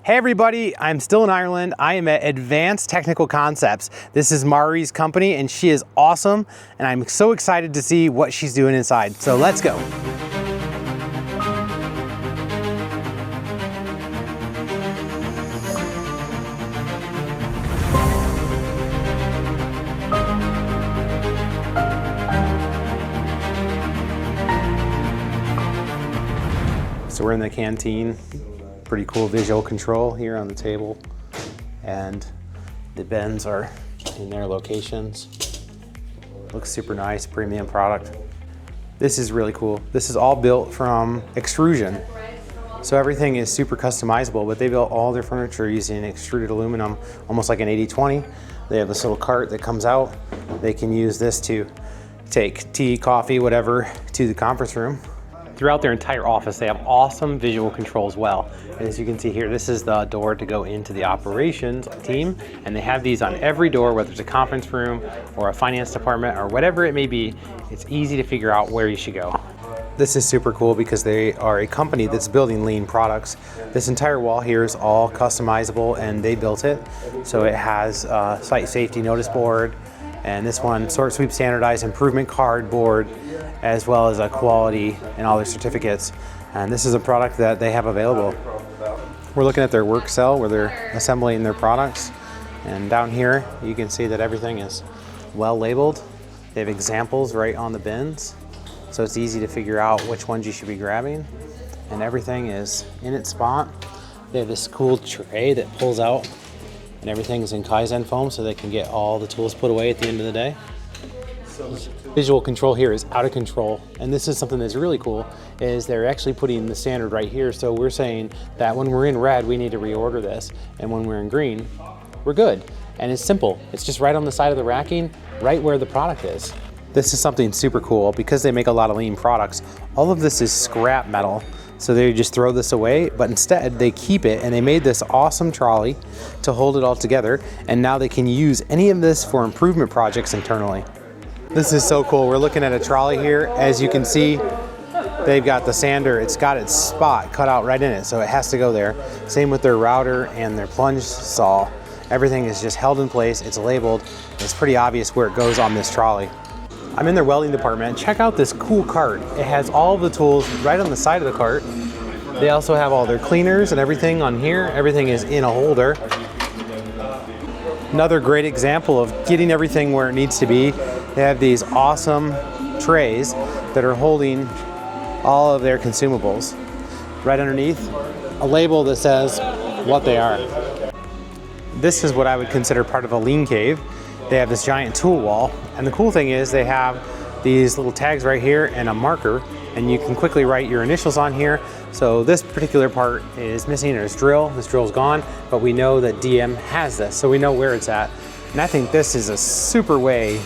Hey everybody, I'm still in Ireland. I am at Advanced Technical Concepts. This is Mari's company and she is awesome and I'm so excited to see what she's doing inside. So let's go. So we're in the canteen. Pretty cool visual control here on the table, and the bins are in their locations. Looks super nice, premium product. This is really cool. This is all built from extrusion. So everything is super customizable, but they built all their furniture using extruded aluminum, almost like an 80/20. They have this little cart that comes out. They can use this to take tea, coffee, whatever, to the conference room. Throughout their entire office, they have awesome visual control as well. And as you can see here, this is the door to go into the operations team. And they have these on every door, whether it's a conference room or a finance department or whatever it may be. It's easy to figure out where you should go. This is super cool because they are a company that's building lean products. This entire wall here is all customizable and they built it. So it has a site safety notice board, and this one, sort sweep standardized improvement cardboard, as well as a quality and all their certificates. And this is a product that they have available. We're looking at their work cell where they're assembling their products. And down here, you can see that everything is well labeled. They have examples right on the bins. So it's easy to figure out which ones you should be grabbing. And everything is in its spot. They have this cool tray that pulls out, and everything's in Kaizen foam so they can get all the tools put away at the end of the day. Visual control here is out of control, and this is something that's really cool, is they're actually putting the standard right here. So we're saying that when we're in red, we need to reorder this, and when we're in green, we're good. And it's simple. It's just right on the side of the racking, right where the product is. This is something super cool because they make a lot of lean products. All of this is scrap metal. So they just throw this away, but instead they keep it, and they made this awesome trolley to hold it all together. And now they can use any of this for improvement projects internally. This is so cool. We're looking at a trolley here. As you can see, they've got the sander. It's got its spot cut out right in it, so it has to go there. Same with their router and their plunge saw. Everything is just held in place. It's labeled. It's pretty obvious where it goes on this trolley. I'm in their welding department. Check out this cool cart. It has all of the tools right on the side of the cart. They also have all their cleaners and everything on here. Everything is in a holder. Another great example of getting everything where it needs to be. They have these awesome trays that are holding all of their consumables. Right underneath, a label that says what they are. This is what I would consider part of a lean cave. They have this giant tool wall, and the cool thing is they have these little tags right here and a marker, and you can quickly write your initials on here. So this particular part is missing. There's drill. This drill's gone, but we know that DM has this, so we know where it's at. And I think this is a super way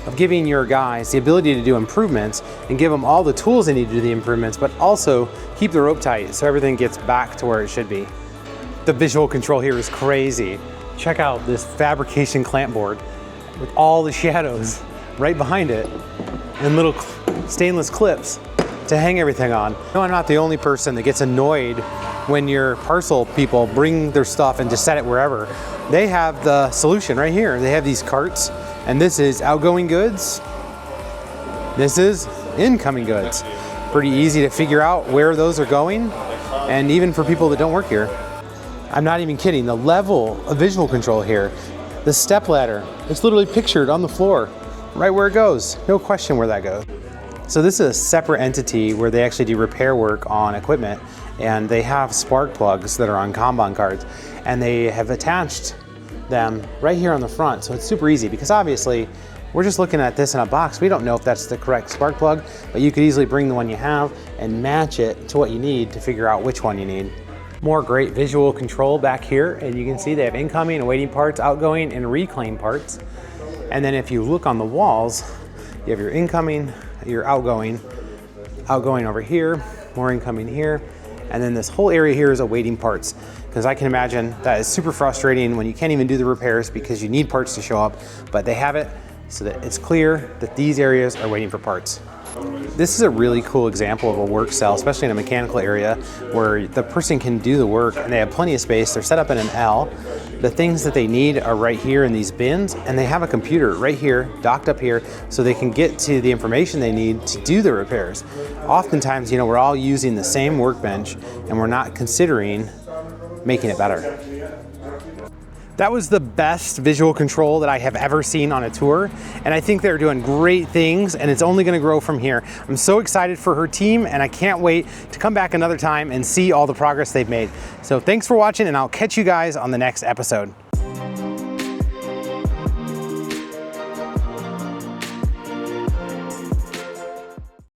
of giving your guys the ability to do improvements and give them all the tools they need to do the improvements, but also keep the rope tight so everything gets back to where it should be. The visual control here is crazy. Check out this fabrication clamp board with all the shadows right behind it and little stainless clips to hang everything on. No, I'm not the only person that gets annoyed when your parcel people bring their stuff and just set it wherever. They have the solution right here. They have these carts, and this is outgoing goods. This is incoming goods. Pretty easy to figure out where those are going, and even for people that don't work here. I'm not even kidding. The level of visual control here, the step ladder, it's literally pictured on the floor, right where it goes. No question where that goes. So this is a separate entity where they actually do repair work on equipment, and they have spark plugs that are on kanban cards, and they have attached them right here on the front. So it's super easy because obviously we're just looking at this in a box. We don't know if that's the correct spark plug, but you could easily bring the one you have and match it to what you need to figure out which one you need. More great visual control back here, and you can see they have incoming and waiting parts, outgoing and reclaim parts. And then if you look on the walls, you have your incoming, your outgoing over here, more incoming here, and then this whole area here is awaiting parts. Because I can imagine that is super frustrating when you can't even do the repairs because you need parts to show up, but they have it so that it's clear that these areas are waiting for parts. This is a really cool example of a work cell, especially in a mechanical area where the person can do the work and they have plenty of space. They're set up in an L. The things that they need are right here in these bins, and they have a computer right here, docked up here, so they can get to the information they need to do the repairs. Oftentimes, you know, we're all using the same workbench and we're not considering making it better. That was the best visual control that I have ever seen on a tour, and I think they're doing great things, and it's only going to grow from here. I'm so excited for her team, and I can't wait to come back another time and see all the progress they've made. So thanks for watching, and I'll catch you guys on the next episode.